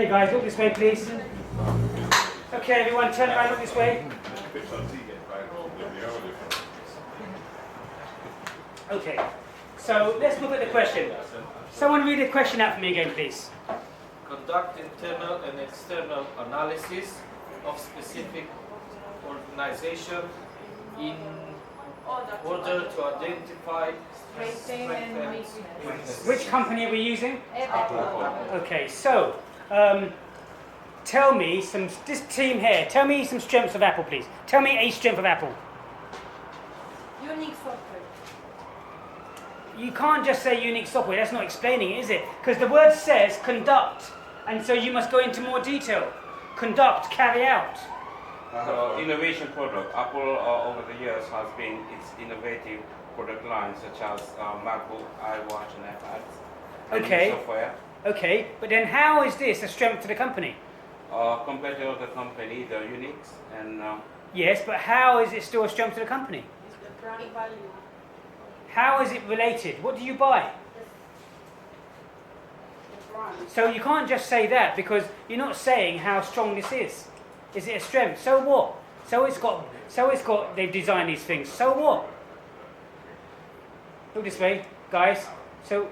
Okay, guys, look this way, please. Okay, everyone, turn around, look this way. Okay, so let's look at the question. Someone read the question out for me again, please. Conduct internal and external analysis of specific organization in order to identify strengths and weaknesses. Which company are we using? Apple. Okay, so tell me this team here, tell me some strengths of Apple, please. Tell me a strength of Apple. Unique software. You can't just say unique software, that's not explaining it, is it? Because the word says conduct, and so you must go into more detail. Conduct, carry out. Innovation product. Apple over the years has been its innovative product line, such as MacBook, iWatch, and iPads. Okay. Software. Okay, but then how is this a strength to the company? Compared to other company, they're unique, and Yes, but how is it still a strength to the company? It's the brand value. How is it related? What do you buy? The brand. So you can't just say that because you're not saying how strong this is. Is it a strength? So what? So it's got, they've designed these things. So what? Look this way, guys. So,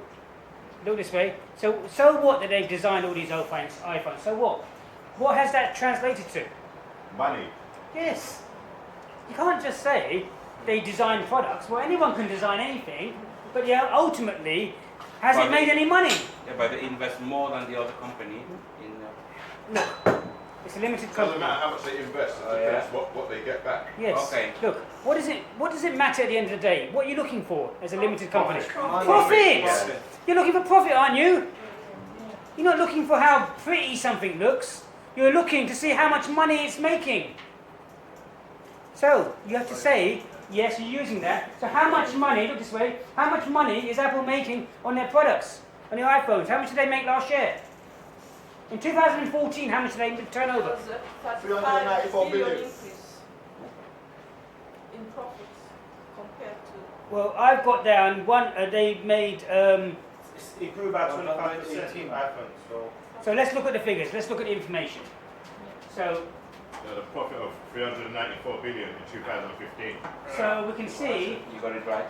look this way. So what that they've designed all these iPhones? So what? What has that translated to? Money. Yes. You can't just say they design products. Well, anyone can design anything, but yeah, ultimately, has it made any money? yeah, but they invest more than the other company in. Look, it's a limited Doesn't company. matter how much they invest, it depends what they get back. Yes. Okay. Look, what does it matter at the end of the day? What are you looking for as a limited company? Profit. Profit! Profit. You're looking for profit, aren't you? You're not looking for how pretty something looks. You're looking to see how much money it's making. So, you have to say, yes, you're using that. So how much money, look this way, how much money is Apple making on their products, on their iPhones? How much did they make last year? In 2014, how much did they turn over? It was a 394 billion. increase in profits compared to. Well, I've got down they made. It grew by 25% in iPhone. So let's look at the figures. Let's look at the information. So The profit of 394 billion in 2015. we can see You got it right.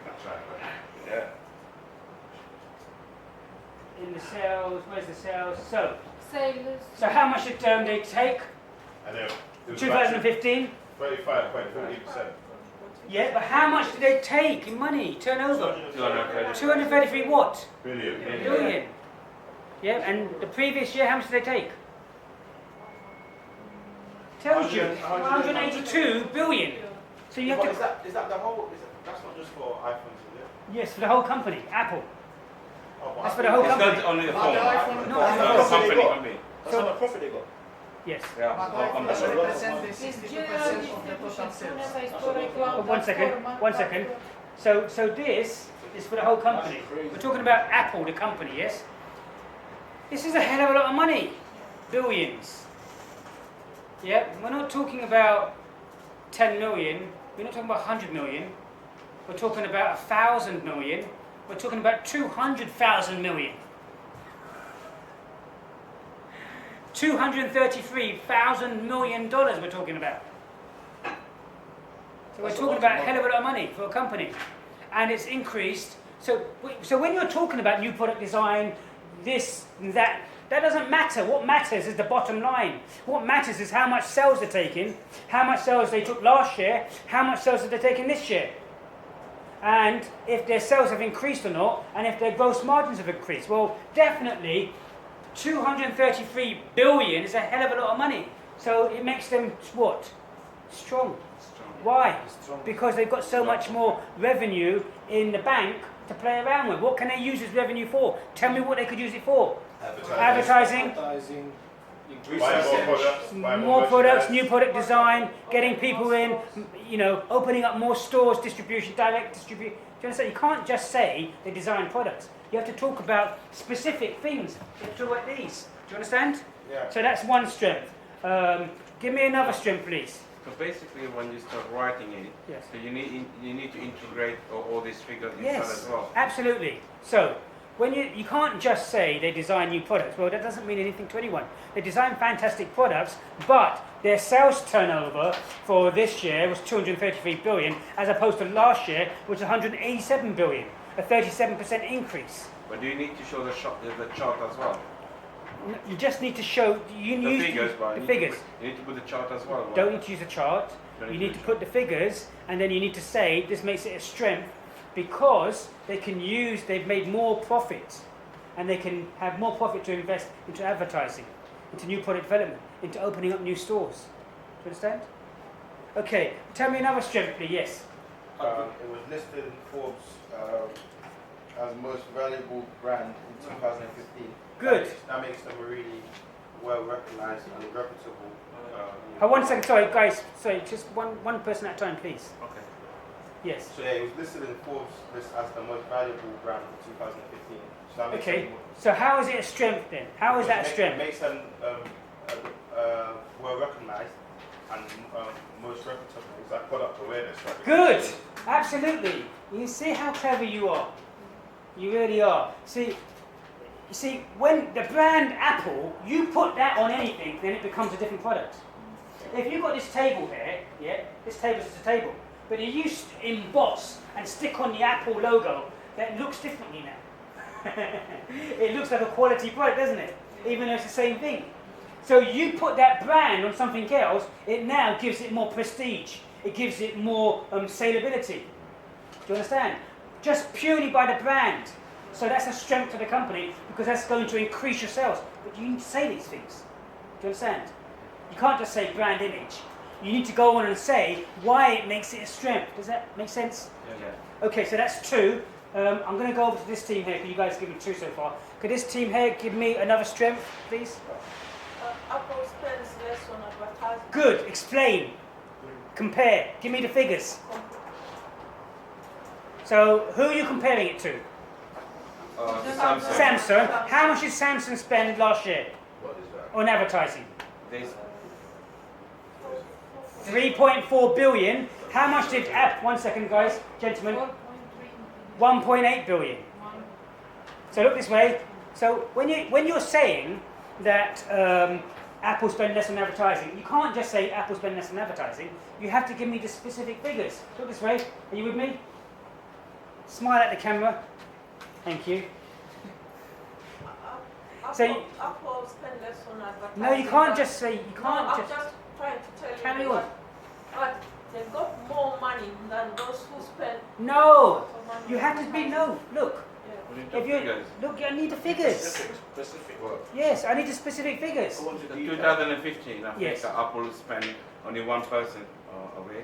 That's right. Yeah. in the sales. Where's the sales? Sales. So how much did they take? And then it was 2015. 35.40%. Yeah, but how much did they take in money? Turnover. 230. 233 what? Billion. Billion. Yeah, and the previous year, how much did they take? Tells you 182 billion. So you have to. Is that the whole? That's not just for iPhones, is it? Yes, for the whole company, Apple. Oh, but That's for the whole It's company. not only the Not phone. the iPhone. No, It's the not whole the company. That's not the profit they got. Yes. Yeah. the whole company. It's general distribution. Spuneți aici pe reclamă, One second. So this is for the whole company. We're talking about Apple, the company, yes? This is a hell of a lot of money. Billions. Yeah, we're not talking about 10 million. We're not talking about 100 million. We're talking about 1,000 million. We're talking about 200,000 million. $233,000 million we're talking about. So we're talking about a hell of a lot of money for a company. And it's increased. So when you're talking about new product design, this and that doesn't matter. What matters is the bottom line. What matters is how much sales they're taking, how much sales they took last year, how much sales are they taking this year. And if their sales have increased or not, and if their gross margins have increased. Well, definitely 233 billion is a hell of a lot of money. So it makes them what? Strong. Why? Because they've got so much more revenue in the bank to play around with. What can they use this revenue for? Tell me what they could use it for. Advertising. Buy more products. Buy More products, merchandise. new product design, getting people in, opening up more stores, distribution, direct distribution. Do you understand? You can't just say they design products. You have to talk about specific things. You have to talk about these. Do you understand? Yeah. So that's one strength. Give me another strength, please. So basically, when you start writing it, Yes. so you need to integrate all these figures inside Yes, as well. absolutely. So when you can't just say they design new products. Well, that doesn't mean anything to anyone. They design fantastic products, but their sales turnover for this year was 233 billion, as opposed to last year, which was 187 billion, a 37% increase. But do you need to show the chart as well? You just need to show you The use figures, the but figures. you need to put the chart as well. Don't need to use a chart. Don't You need need to to put the figures, and then you need to say this makes it a strength because they've made more profit, and they can have more profit to invest into advertising, into new product development, into opening up new stores. Do you understand? Okay, tell me another strength, please. Yes. It was listed in Forbes as most valuable brand in 2015. Good. That makes them a really well recognized and reputable. One second, sorry, guys. Sorry, just one person at a time, please. Okay. Yes. So yeah, it was listed in Forbes list as the most valuable brand in 2015. So that makes Okay. them, So how is it a strength then? How is that a It strength? makes them well recognized and most reputable. Is that product awareness? Right? Good. Absolutely. You see how clever you are. You really are. You see, when the brand Apple, you put that on anything, then it becomes a different product. If you've got this table here, yeah, this table's just a table, but if you emboss and stick on the Apple logo, that looks differently now. It looks like a quality product, doesn't it? Even though it's the same thing. So you put that brand on something else, it now gives it more prestige. It gives it more salability. Do you understand? Just purely by the brand. So that's a strength to the company because that's going to increase your sales. But you need to say these things. Do you understand? You can't just say brand image. You need to go on and say why it makes it a strength. Does that make sense? Yeah. Okay, so that's two. I'm going to go over to this team here because you guys give me two so far. Could this team here give me another strength, please? Apple spends less on advertising. Good. Explain. Compare. Give me the figures. So who are you comparing it to? Samsung. Samsung. How much did Samsung spend last year on advertising? There's 3.4 billion. How much did Apple? 1 second, guys, gentlemen. 1.8 billion. So look this way. So when you're saying that Apple spend less on advertising, you can't just say Apple spend less on advertising. You have to give me the specific figures. Look this way. Are you with me? Smile at the camera. Thank you. Apple spend less on advertising. No, you can't just say. You can't I'm just. just trying to tell Carry you on. but they've got more money than those who spend. No. money You on have to be advertising. no. Look. Yeah. If you look, I need the figures. Specific work. Yes, I need the specific figures. 2015, I think Yes. Apple spent only one person away,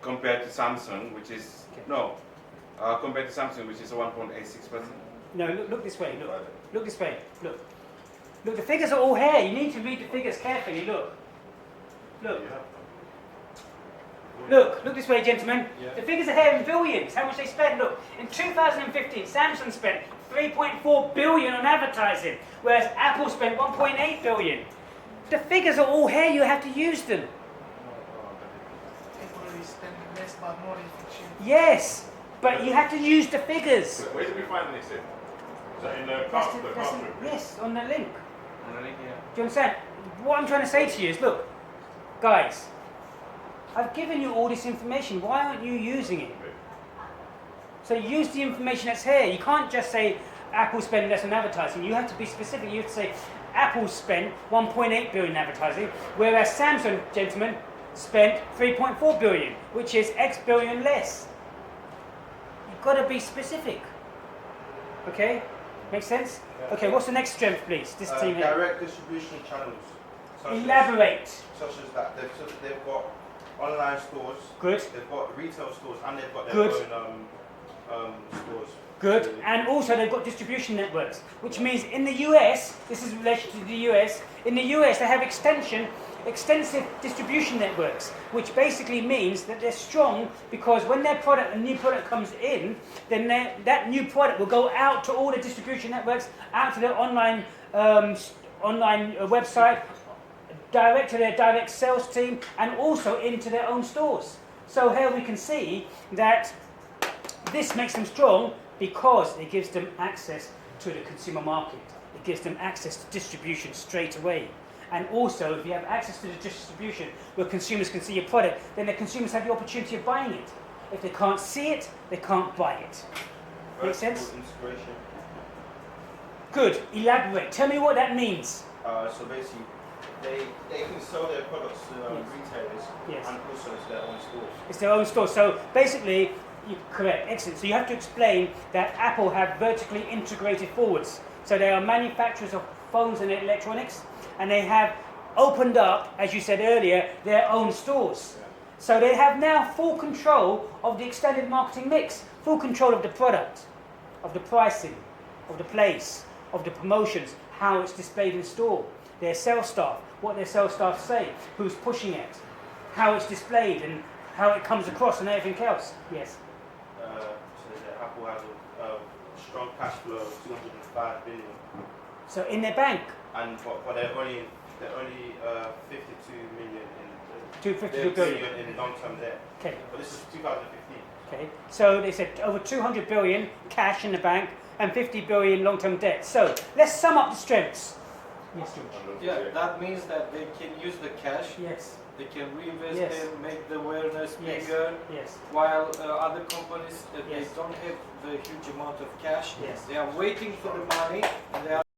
compared to Samsung, which is compared to Samsung, which is 1.86%. No, look this way. Look this way. Look. The figures are all here. You need to read the figures carefully. Look. Look this way, gentlemen. Yeah. The figures are here in billions. How much they spent? Look, in 2015, Samsung spent 3.4 billion on advertising, whereas Apple spent 1.8 billion. The figures are all here. You have to use them. People is spending less but more efficient. Yes, but you have to use the figures. Where did we find this in? Is that in the classroom? Yes, on the link. Only here. Do you understand? What I'm trying to say to you is, look, guys, I've given you all this information. Why aren't you using it? So use the information that's here. You can't just say Apple spend less on advertising. You have to be specific. You have to say Apple spent 1.8 billion in advertising, whereas Samsung, gentlemen, spent 3.4 billion, which is X billion less. You've got to be specific. Okay? Make sense? Yeah. Okay, what's the next strength, please? This team here. Direct distribution channels. Elaborate. Such as that. They've got online stores. Good. They've got retail stores and they've got their Good. own stores. Good. And also they've got distribution networks, which means in the US, this is in relation to the US, in the US they have extensive distribution networks, which basically means that they're strong because when a new product comes in, then that new product will go out to all the distribution networks, out to their online website, direct to their direct sales team, and also into their own stores. So here we can see that this makes them strong because it gives them access to the consumer market. It gives them access to distribution straight away. And also, if you have access to the distribution where consumers can see your product, then the consumers have the opportunity of buying it. If they can't see it, they can't buy it. Make sense? Vertical integration. Good. Elaborate. Tell me what that means. So basically, they can sell their products to Yes. retailers Yes. and also to their own stores. It's their own store. So basically, correct, excellent. So you have to explain that Apple have vertically integrated forwards. So they are manufacturers of phones and electronics, and they have opened up, as you said earlier, their own stores. So they have now full control of the extended marketing mix, full control of the product, of the pricing, of the place, of the promotions, how it's displayed in store, their sales staff, what their sales staff say, who's pushing it, how it's displayed and how it comes across and everything else. Yes. So that Apple has a strong cash flow of 205 billion, So in their bank, and but they're only 52 million in 252 billion. in long-term debt. Okay. But this is 2015. Okay. So they said over 200 billion cash in the bank and 50 billion long-term debt. So let's sum up the strengths. Yes, George. Yeah, that means that they can use the cash, Yes. they can reinvest Yes. it, make the awareness Yes. bigger, Yes. while other companies, Yes. they don't have the huge amount of cash. Yes. They are waiting for the money and they are